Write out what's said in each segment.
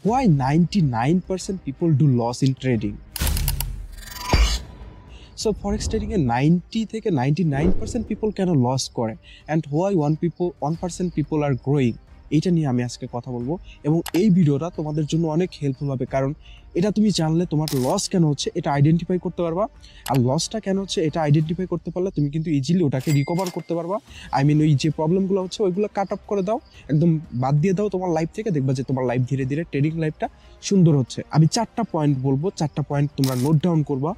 Why 99% people do loss in trading? So forex trading এ 90 থেকে 99% people কেন loss করে and why 1% people are growing, এইটা নিয়ে আমি আজকে কথা বলবো এবং এই ভিডিওটা তোমাদের জন্য অনেক হেল্পফুল হবে, কারণ এটা তুমি জানলে তোমার লস কেন হচ্ছে এটা আইডেন্টিফাই করতে পারবা, আর লসটা কেন হচ্ছে এটা আইডেন্টিফাই করতে পারলে তুমি কিন্তু ইজিলি ওটাকে রিকভার করতে পারবা। ওই যে প্রবলেমগুলো হচ্ছে ওইগুলো কাট অফ করে দাও, একদম বাদ দিয়ে দাও তোমার লাইফ থেকে, দেখবা যে তোমার লাইফ ধীরে ধীরে ট্রেডিং লাইফটা সুন্দর হচ্ছে। আমি 4টা পয়েন্ট বলবো, 4টা পয়েন্ট তোমরা নোট ডাউন করবা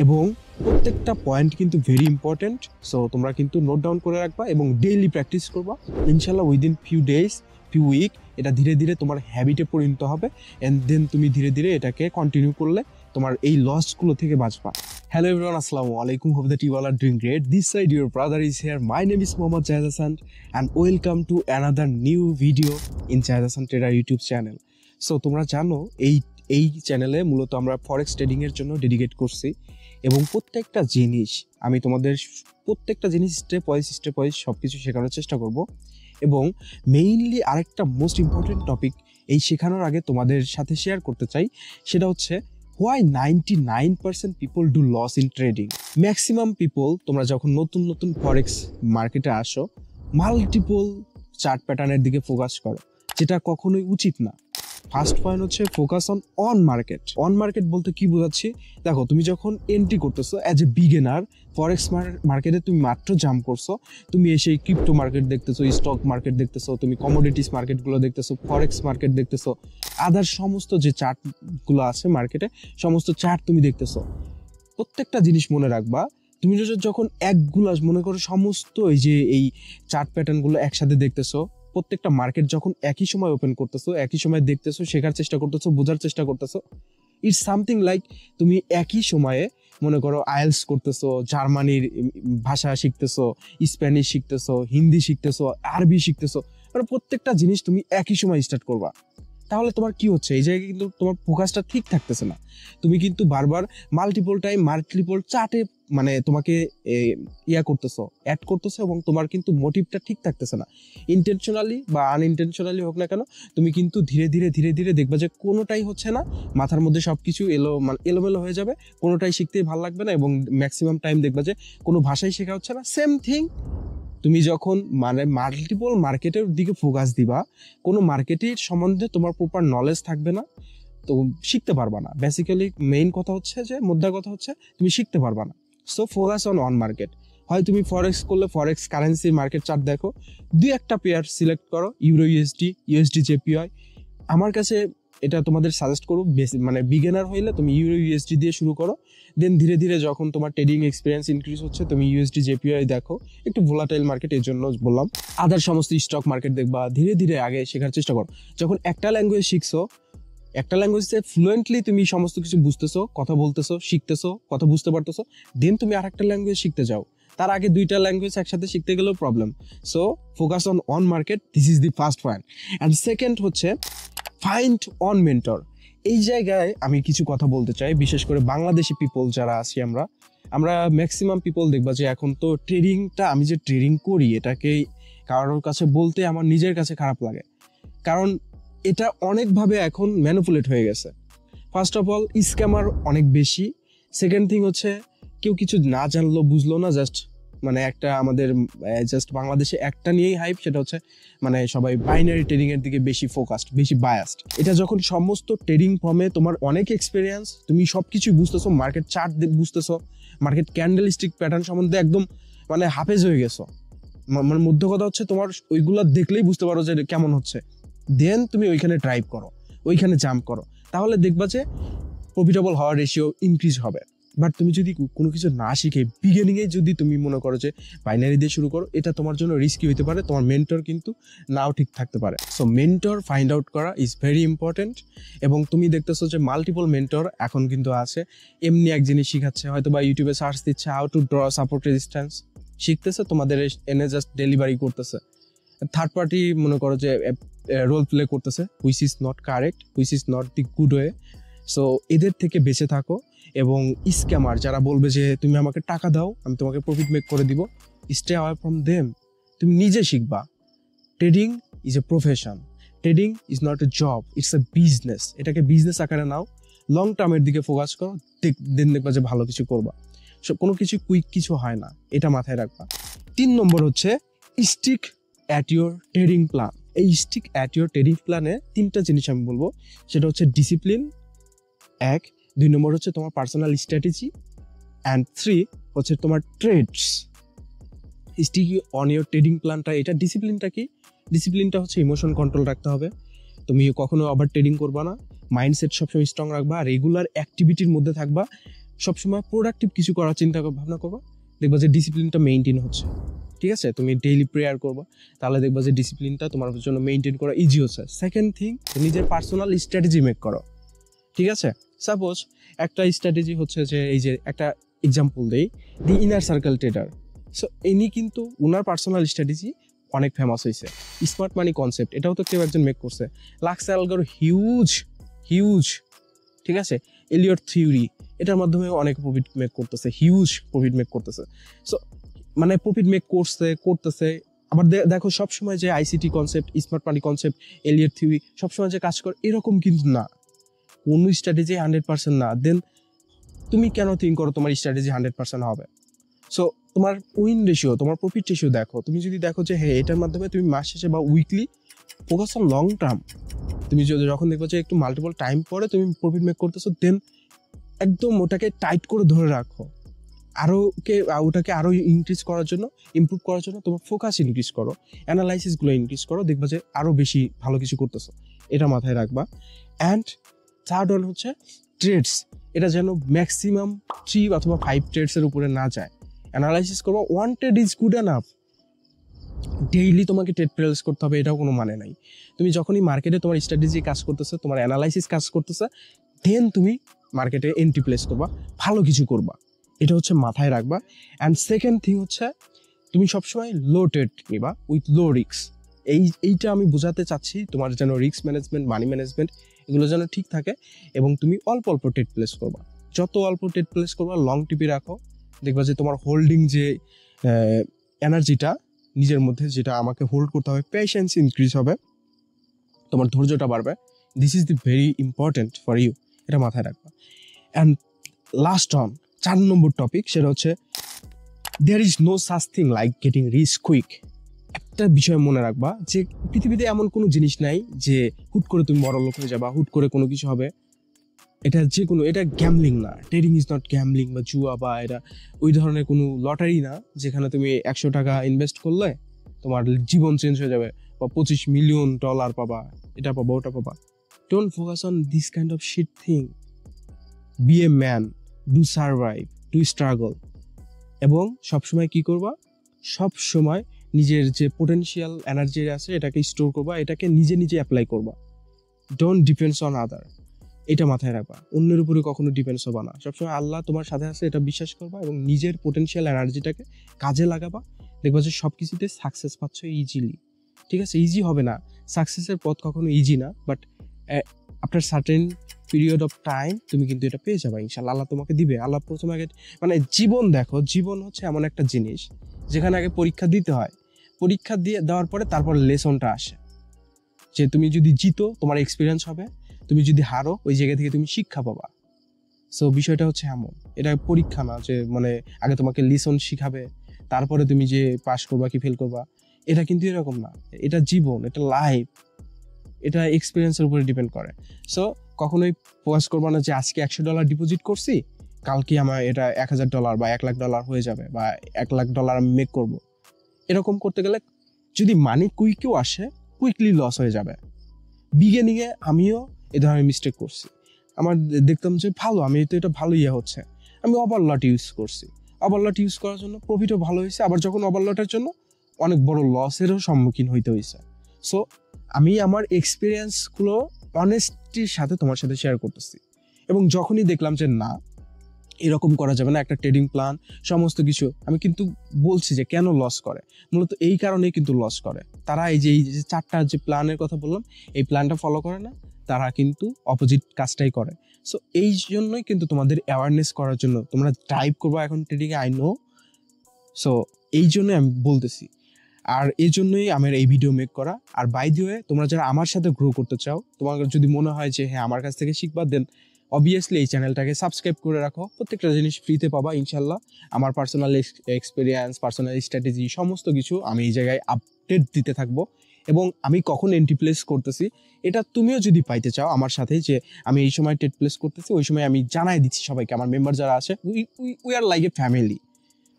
এবং প্রত্যেকটা পয়েন্ট কিন্তু ভেরি ইম্পর্টেন্ট। সো তোমরা কিন্তু নোট ডাউন করে রাখবা এবং ডেইলি প্র্যাকটিস করবা। ইনশাল্লাহ within few days few week এটা ধীরে ধীরে তোমার হ্যাবিটে পরিণত হবে অ্যান্ড দেন তুমি ধীরে ধীরে এটাকে কন্টিনিউ করলে তোমার এই লসগুলো থেকে বাঁচবা। Hello everyone, assalamu alaikum. Hope that you all are doing great. This side your brother is here. My name is Mohammad Jahid Hassan and welcome to another new video in Jahid Hassan Trader YouTube channel. So তোমরা জানো এই চ্যানেলে মূলত আমরা forex trading এর জন্য dedicate করছি এবং প্রত্যেকটা জিনিস আমি তোমাদের প্রত্যেকটা জিনিস স্টেপ ওয়াইজ সবকিছু শেখানোর চেষ্টা করব এবং মেইনলি আরেকটা মোস্ট ইম্পর্টেন্ট টপিক এই শেখানোর আগে তোমাদের সাথে শেয়ার করতে চাই, সেটা হচ্ছে why 99% people do loss in trading. Maximum people তোমরা যখন নতুন ফরেক্স মার্কেটে আসো মাল্টিপল চার্ট প্যাটার্নের দিকে ফোকাস করো, যেটা কখনোই উচিত না। ফার্স্ট পয়েন্ট হচ্ছে ফোকাস অন মার্কেট বলতে কি বোঝাচ্ছি, দেখো তুমি যখন এন্ট্রি করতেছো অ্যাজ এ বিগিনার ফরেক্স মার্কেটে তুমি মাত্র জাম্প করছো, তুমি এসে ক্রিপ্টো মার্কেট দেখতেছো, স্টক মার্কেট দেখতেছো, তুমি কমোডিটিস মার্কেটগুলো দেখতেছো, ফরেক্স মার্কেট দেখতেছো, আদার সমস্ত যে চার্টগুলো আছে মার্কেটে সমস্ত চার্ট তুমি দেখতেছো। প্রত্যেকটা জিনিস মনে রাখবা, তুমি যখন একগুলা মনে করো সমস্ত এই চার্ট প্যাটার্নগুলো একসাথে দেখতেছো, প্রত্যেকটা মার্কেট যখন একই সময় ওপেন করতেছো, একই সময় দেখতেছো, শেখার চেষ্টা করতেছো, বোঝার চেষ্টা করতেছো, ইটস সামথিং লাইক তুমি একই সময়ে মনে করো আইএলস করতেছো, জার্মানির ভাষা শিখতেছো, স্প্যানিশ শিখতেছো, হিন্দি শিখতেছো, আরবি শিখতেছো, মানে প্রত্যেকটা জিনিস তুমি একই সময় স্টার্ট করবা। তাহলে তোমার কি হচ্ছে, এই জায়গায় কিন্তু তোমার ফোকাসটা ঠিক থাকতেছে না, তুমি কিন্তু বারবার মাল্টিপল চার্টে মানে তোমাকে করতেছো, অ্যাড করতেছো এবং তোমার কিন্তু মোটিভটা ঠিক থাকতেছে না। ইন্টেনশনালি বা আনইনটেনশনালি হোক না কেন তুমি কিন্তু ধীরে ধীরে দেখবা যে কোনোটাই হচ্ছে না, মাথার মধ্যে সব কিছু এলোমেলো হয়ে যাবে, কোনোটাই শিখতেই ভালো লাগবে না এবং ম্যাক্সিমাম টাইম দেখবা যে কোনো ভাষাই শেখা হচ্ছে না। সেম থিং তুমি যখন মানে মাল্টিপল মার্কেটের দিকে ফোকাস দিবা, কোনো মার্কেটের সম্বন্ধে তোমার প্রপার নলেজ থাকবে না, তো শিখতে পারবা না। বেসিক্যালি মেইন কথা হচ্ছে যে মুদ্রা কথা হচ্ছে তুমি শিখতে পারবা না। So focus on market. হয় তুমি ফরেক্স করলে ফরেক্স কারেন্সির মার্কেট চার্ট দেখো, 2-1টা পেয়ার সিলেক্ট করো, ইউরো ইউএসডি জেপিওয়াই। আমার কাছে এটা তোমাদের সাজেস্ট করব, মানে বিগিনার হইলে তুমি ইউরো ইউএসডি দিয়ে শুরু করো, দেন ধীরে ধীরে যখন তোমার ট্রেডিং এক্সপিরিয়েন্স ইনক্রিজ হচ্ছে তুমি ইউএসডি জেপিওয়াই দেখো, একটু ভোলাটাইল মার্কেট এর জন্য বললাম। আদার সমস্ত স্টক মার্কেট দেখবা, ধীরে ধীরে আগে শেখার চেষ্টা করো। যখন একটা ল্যাঙ্গুয়েজ শিখছো, একটা ল্যাঙ্গুয়েজে ফ্লুয়েন্টলি তুমি সমস্ত কিছু বুঝতেছো, কথা বলতেছো, শিখতেছো, কথা বুঝতে পারতেছো, দেন তুমি আরেকটা ল্যাঙ্গুয়েজ শিখতে যাও। তার আগে 2টা ল্যাঙ্গুয়েজ একসাথে শিখতে গেলেও problem. So focus on market, this is the first point. And second হচ্ছে ফাইন্ড অন মেন্টর। এই জায়গায় আমি কিছু কথা বলতে চাই, বিশেষ করে বাংলাদেশি পিপল যারা আছি আমরা ম্যাক্সিমাম পিপল দেখবা যে এখন তো ট্রেডিংটা, আমি যে ট্রেডিং করি এটাকে কারোর কাছে বলতে আমার নিজের কাছে খারাপ লাগে, কারণ এটা অনেকভাবে এখন ম্যানিপুলেট হয়ে গেছে। ফার্স্ট অফ অল স্ক্যামার অনেক বেশি। সেকেন্ড থিং হচ্ছে কেউ কিছু না জানলো বুঝলো না, জাস্ট মানে একটা আমাদের জাস্ট বাংলাদেশে একটা নিয়েই হাইপ, সেটা হচ্ছে মানে সবাই বাইনারি ট্রেডিং এর দিকে বেশি ফোকাসড, বেশি বায়াসড। এটা যখন সমস্ত ট্রেডিং ফর্মে তোমার অনেক এক্সপিরিয়েন্স, তুমি সবকিছু বুঝতেছো, মার্কেট চার্ট বুঝতেছো, মার্কেট ক্যান্ডেলস্টিক প্যাটার্ন সম্বন্ধে একদম মানে হাফেজ হয়ে গেছো, মানে মধ্য কথা হচ্ছে তোমার ওইগুলো দেখলেই বুঝতে পারো যে কেমন হচ্ছে, দেন তুমি ওইখানে ড্রাইভ করো, ওইখানে জাম্প করো, তাহলে দেখবা যে প্রফিটেবল হওয়ার রেশিও ইনক্রিজ হবে। বাট তুমি যদি কোনো কিছু না শিখে বিগিনিংয়ে যদি তুমি মনে করো যে বাইনারি দিয়ে শুরু করো, এটা তোমার জন্য রিস্কি হতে পারে, তোমার মেন্টর কিন্তু নাও ঠিক থাকতে পারে। সো মেন্টর ফাইন্ড আউট করা ইজ ভেরি ইম্পর্টেন্ট। এবং তুমি দেখতেছো যে মাল্টিপল মেন্টর এখন কিন্তু আছে, এমনি এক জিনিস শিখাচ্ছে, হয়তো বা ইউটিউবে সার্চ দিচ্ছে how to draw support resistance, শিখতেছে, তোমাদের এনে জাস্ট ডেলিভারি করতেছে। থার্ড পার্টি মনে করো যে রোল প্লে করতেছে, which is not correct, which is not the good way. So এদের থেকে বেঁচে থাকো। এবং স্ক্যামার যারা বলবে যে তুমি আমাকে টাকা দাও আমি তোমাকে প্রফিট মেক করে দিব, স্টে অ্যাওয়ে ফ্রম দেম। তুমি নিজে শিখবা। Trading is a profession, trading is not a job, it's a business. এটাকে বিজনেস আকারে নাও, লং টার্মের দিকে ফোকাস করো, দিন দেখবা যে ভালো কিছু করবা। কোনো কিছু কুইক কিছু হয় না, এটা মাথায় রাখবা। 3 নম্বর হচ্ছে stick at your trading plan. এই স্টিক অ্যাট ইউর ট্রেডিং প্ল্যানে 3টা জিনিস আমি বলবো, সেটা হচ্ছে ডিসিপ্লিন 1, 2 নম্বর হচ্ছে তোমার পার্সোনাল স্ট্র্যাটেজি, অ্যান্ড 3 হচ্ছে তোমার trades. Stick on your trading প্ল্যানটা, এটা ডিসিপ্লিনটা কি? ডিসিপ্লিনটা হচ্ছে ইমোশন কন্ট্রোল রাখতে হবে, তুমি কখনো আবার ট্রেডিং করবা না, মাইন্ডসেট সবসময় স্ট্রং রাখবা, রেগুলার অ্যাক্টিভিটির মধ্যে থাকবা, সবসময় প্রোডাক্টিভ কিছু করার চিন্তা ভাবনা করবা, দেখবা যে ডিসিপ্লিনটা মেনটেন হচ্ছে। ঠিক আছে, তুমি ডেইলি প্রেয়ার করবা, তাহলে দেখবা যে ডিসিপ্লিনটা তোমার জন্য মেনটেন করা ইজি হচ্ছে। সেকেন্ড থিং, নিজের পার্সোনাল স্ট্র্যাটেজি মেক করো। ঠিক আছে, সাপোজ একটা স্ট্র্যাটেজি হচ্ছে যে, এই যে একটা এক্সাম্পল দেই, দি ইনার সার্কেল ট্রেডার। সো ইনি কিন্তু ওনার পার্সোনাল স্ট্র্যাটেজি অনেক ফেমাস হয়েছে। স্মার্ট মানি কনসেপ্ট, এটাও তো কেউ একজন মেক করছে। লাক্স অ্যালগোর হিউজ, ঠিক আছে। এলিয়ট থিওরি, এটার মাধ্যমে অনেক প্রফিট মেক করতেছে, হিউজ প্রফিট মেক করতেছে। সো মানে প্রফিট মেক করতেছে। আবার দেখো সবসময় যে ICT concept, smart money concept, Elliott theory সবসময় যে কাজ করে এরকম কিন্তু না, কোনো স্ট্র্যাটেজি 100% না। দেন তুমি কেন থিঙ্ক করো তোমার স্ট্র্যাটেজি 100% হবে? সো তোমার উইন রেশিও, তোমার প্রফিট রেশিও দেখো। তুমি যদি দেখো যে হ্যাঁ, এটার মাধ্যমে তুমি মাস শেষে বা weekly focus on long term, তুমি যখন দেখবো যে একটু মাল্টিপল টাইম পরে তুমি প্রফিট মেক করতেছো, দেন একদম ওটাকে টাইট করে ধরে রাখো। ওটাকে আরো ইনক্রিজ করার জন্য, ইমপ্রুভ করার জন্য তোমার ফোকাস ইনক্রিজ করো, অ্যানালাইসিসগুলো ইনক্রিজ করো, দেখবা যে আরো বেশি ভালো কিছু করতেছো। এটা মাথায় রাখবা। অ্যান্ড থার্ড ওয়ান হচ্ছে ট্রেডস। এটা যেন ম্যাক্সিমাম 3 অথবা 5 ট্রেডসের উপরে না যায়। অ্যানালাইসিস করবো, 1 trade is good enough. Daily তোমাকে ট্রেড প্লেস করতে হবে এটাও কোনো মানে নাই। তুমি যখনই মার্কেটে তোমার স্ট্র্যাটেজি কাজ করতেছে, তোমার অ্যানালাইসিস কাজ করতেছে, দেন তুমি মার্কেটে এন্ট্রি প্লেস করবা, ভালো কিছু করবা। এটা হচ্ছে মাথায় রাখবা। অ্যান্ড সেকেন্ড থিং হচ্ছে তুমি সবসময় লো ট্রেড নিবা উইথ লো রিস্ক। এইটা আমি বোঝাতে চাচ্ছি, তোমার যেন রিস্ক ম্যানেজমেন্ট, মানি ম্যানেজমেন্ট এগুলো যেন ঠিক থাকে, এবং তুমি অল্প অল্প ট্রেড প্লেস করবা। যত অল্প ট্রেড প্লেস করবা, লং টিপে রাখো, দেখবা যে তোমার হোল্ডিং যে এনার্জিটা নিজের মধ্যে, যেটা আমাকে হোল্ড করতে হবে, পেশেন্স ইনক্রিজ হবে, তোমার ধৈর্যটা বাড়বে। This is the very important for you, এটা মাথায় রাখবা। And last on 4 number topic, সেটা হচ্ছে there is no such thing like getting rich quick. একটা বিষয় মনে রাখবা যে পৃথিবীতে এমন কোনো জিনিস নাই যে হুট করে তুমি বড় লোক হয়ে যাবা, হুট করে কোনো কিছু হবে। এটা গ্যামলিং না, ট্রেডিং ইজ নট গ্যামলিং বা জুয়া, বা এটা ওই ধরনের কোনো লটারি না যেখানে তুমি 100 টাকা ইনভেস্ট করলে তোমার জীবন চেঞ্জ হয়ে যাবে, বা $25 মিলিয়ন পাবা, এটা পাবা, ওটা পাবা। Don't focus on this kind of shit thing. Be a man, do survive, do struggle. এবং সবসময় কি করবা, সবসময় নিজের যে পোটেনশিয়াল এনার্জি আছে এটাকে স্টোর করবা, এটাকে নিজে অ্যাপ্লাই করবা। ডোন্ট ডিপেন্ডস অন আদার, এটা মাথায় রাখবা। অন্যের উপরে কখনো ডিপেন্ডস হবা না, সবসময় আল্লাহ তোমার সাথে আছে এটা বিশ্বাস করবা, এবং নিজের পোটেনশিয়াল এনার্জিটাকে কাজে লাগাবা। দেখবা যে সব কিছুতে সাকসেস পাচ্ছ ইজিলি। ঠিক আছে, ইজি হবে না, সাকসেসের পথ কখনো ইজি না, but after certain period of time তুমি কিন্তু এটা পেয়ে যাবে ইনশাল্লাহ। আল্লাহ তোমাকে দিবে। আল্লাহ প্রথমে আগে মানে জীবন দেখো, জীবন হচ্ছে এমন একটা জিনিস যেখানে আগে পরীক্ষা দিতে হয়, পরীক্ষা দেওয়ার পরে তারপর লেসনটা আসে, যে তুমি যদি জিতো তোমার এক্সপিরিয়েন্স হবে, তুমি যদি হারো ওই জায়গা থেকে তুমি শিক্ষা পাবা। সো বিষয়টা হচ্ছে এমন, এটা পরীক্ষা না যে মানে আগে তোমাকে লেসন শিখাবে তারপরে তুমি যে পাস করবা কি ফেল করবা, এটা কিন্তু এরকম না। এটা জীবন, এটা লাইফ, এটা এক্সপিরিয়েন্সের উপরে ডিপেন্ড করে। সো কখনোই ফোকাস করবা না যে আজকে $100 ডিপোজিট করছি, কালকে আমার এটা $1000 বা $1,00,000 হয়ে যাবে, বা $1,00,000 আমি মেক করবো। এরকম করতে গেলে যদি মানি কুইকও আসে, কুইকলি লস হয়ে যাবে। বিগিনিংয়ে আমিও এ ধরনের মিস্টেক করছি। আমার দেখতাম যে আমি তো এটা ভালো হচ্ছে, আমি ওভারলট ইউজ করছি। ওভারলট ইউজ করার জন্য প্রফিটও ভালো হয়েছে, আবার যখন ওভারলটের জন্য অনেক বড় লসেরও সম্মুখীন হইতে হয়েছে। সো আমি আমার এক্সপিরিয়েন্সগুলো অনেস্টির সাথে তোমার সাথে শেয়ার করতেছি, এবং যখনই দেখলাম যে না এরকম করা যাবে না, একটা ট্রেডিং প্ল্যান সমস্ত কিছু, আমি কিন্তু বলছি যে কেন লস করে, মূলত এই কারণেই কিন্তু লস করে তারা। এই যে 4টা যে প্ল্যানের কথা বললাম, এই প্ল্যানটা ফলো করে না, তারা কিন্তু অপোজিট কাজটাই করে। সো এই জন্যই কিন্তু তোমাদের অ্যাওয়ারনেস করার জন্য, তোমরা ড্রাইভ করবো এখন ট্রেডিংয়ে, আই নো। সো এই জন্যই আমি বলতেছি। আর এই জন্যই আমার এই ভিডিও মেক করা। আর বাই দি ওয়ে, তোমরা যারা আমার সাথে গ্রো করতে চাও, তোমার যদি মনে হয় যে হ্যাঁ আমার কাছ থেকে শিখবা, দেন অবভিয়াসলি এই চ্যানেলটাকে সাবস্ক্রাইব করে রাখো। প্রত্যেকটা জিনিস ফ্রিতে পাবা ইনশাল্লাহ। আমার পার্সোনাল এক্সপিরিয়েন্স, পার্সোনাল স্ট্র্যাটেজি সমস্ত কিছু আমি এই জায়গায় আপডেট দিতে থাকবো। এবং আমি কখন এন্ট্রি প্লেস করতেছি এটা তুমিও যদি পাইতে চাও আমার সাথে, যে আমি এই সময় টেট প্লেস করতেছি, ওই সময় আমি জানাই দিচ্ছি সবাইকে, আমার মেম্বার যারা আছে, we are like a family,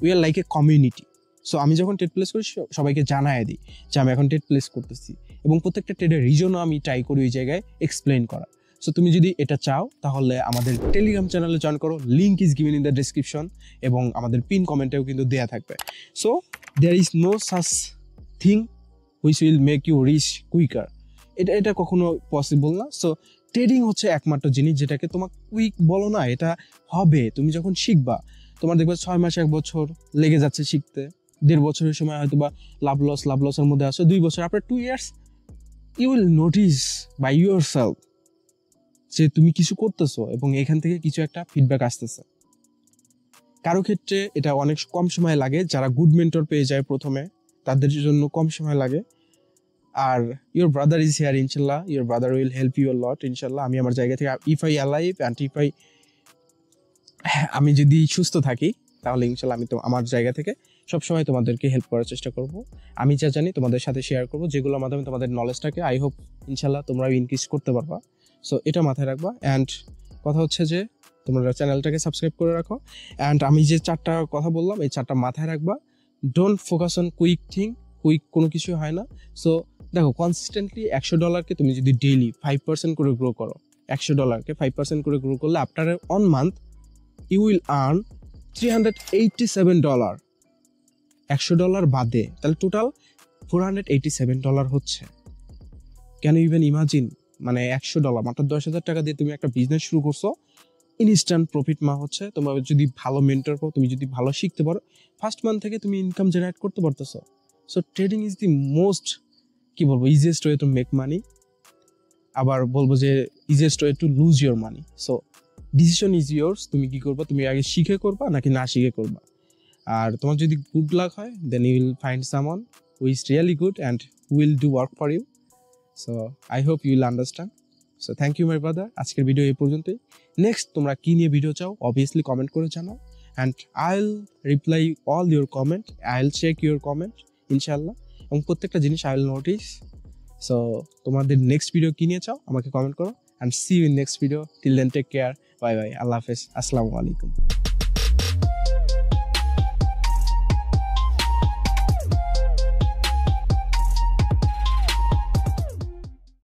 we are like a community. So আমি যখন টেট প্লেস করি সবাইকে জানাই দিই যে আমি এখন টেট প্লেস করতেছি, এবং প্রত্যেকটা টেটের রিজনও আমি ট্রাই করি ওই জায়গায় এক্সপ্লেন করা। সো তুমি যদি এটা চাও তাহলে আমাদের টেলিগ্রাম চ্যানেলে জয়েন করো, link is given in the description, এবং আমাদের পিন কমেন্টেও কিন্তু দেয়া থাকবে। So there is no such thing which will make you rich quicker, এটা কখনো পসিবল না। সো ট্রেডিং হচ্ছে একমাত্র জিনিস যেটাকে তোমার কুইক বলো না, এটা হবে তুমি যখন শিখবা। তোমার দেখবে 6 মাস 1 বছর লেগে যাচ্ছে শিখতে, 1.5 বছরের সময় হয়তো বা লাভ লসের মধ্যে আসো, 2 বছর, আপনার 2 years you will notice by yourself যে তুমি কিছু করতেছো এবং এখান থেকে কিছু একটা ফিডব্যাক আসতেছে। কারো ক্ষেত্রে এটা অনেক কম সময় লাগে, যারা গুড মেন্টর পেয়ে যায় প্রথমে তাদের জন্য কম সময় লাগে। আর ইউর ব্রাদার ইজ হিয়ার ইনশাল্লাহ, your brother will help you a lot ইনশাল্লাহ। আমি আমার জায়গা থেকে, if I alive and if আমি যদি সুস্থ থাকি তাহলে ইনশাল্লাহ আমি তো আমার জায়গা থেকে সবসময় তোমাদেরকে হেল্প করার চেষ্টা করব। আমি যা জানি তোমাদের সাথে শেয়ার করবো, যেগুলোর মাধ্যমে তোমাদের নলেজটাকে আই হোপ ইনশাল্লাহ তোমরা ইনক্রিজ করতে পারবা। সো এটা মাথায় রাখবা। অ্যান্ড কথা হচ্ছে যে তোমরা চ্যানেলটাকে সাবস্ক্রাইব করে রাখো। অ্যান্ড আমি যে 4টা কথা বললাম এই 4টা মাথায় রাখবা। Don't focus on quick thing, quick কোনো কিছু হয় না। সো দেখো, কনসিস্টেন্টলি $100 তুমি যদি ডেইলি 5% করে গ্রো করো, $100 5% করে গ্রো করলে after 1 month you will earn $387, $100 বাদে, তাহলে টোটাল $487 হচ্ছে। Can you even imagine? মানে $100 মাত্র 10,000 টাকা দিয়ে তুমি একটা বিজনেস শুরু করছো, ইনস্ট্যান্ট প্রফিট হচ্ছে। তোমার যদি ভালো মেন্টর পাও, তুমি যদি ভালো শিখতে পারো, ফার্স্ট মান্থ থেকে তুমি ইনকাম জেনারেট করতে পারতেছো। So trading is the most, কি বলবো, easiest way to make money. আবার বলবো যে easiest way to lose your money. So decision is yours, তুমি কি করবা, তুমি আগে শিখে করবা নাকি না শিখে করবা। আর তোমার যদি গুড লাক হয়, then you will find someone who is really good and who will do work for you. So I hope you will understand. So thank you my brother. আজকের ভিডিও এই পর্যন্তই। নেক্সট তোমরা কী নিয়ে video চাও obviously comment করে জানাও, and I will reply all your comment, I will check your comment ইনশাল্লাহ, এবং প্রত্যেকটা জিনিস আই উইল নোটিস। সো তোমাদের নেক্সট ভিডিও কী নিয়ে চাও আমাকে কমেন্ট করো, and see you in next video. Till then, take care. Bye bye. Allah Hafiz. Assalamu alaikum.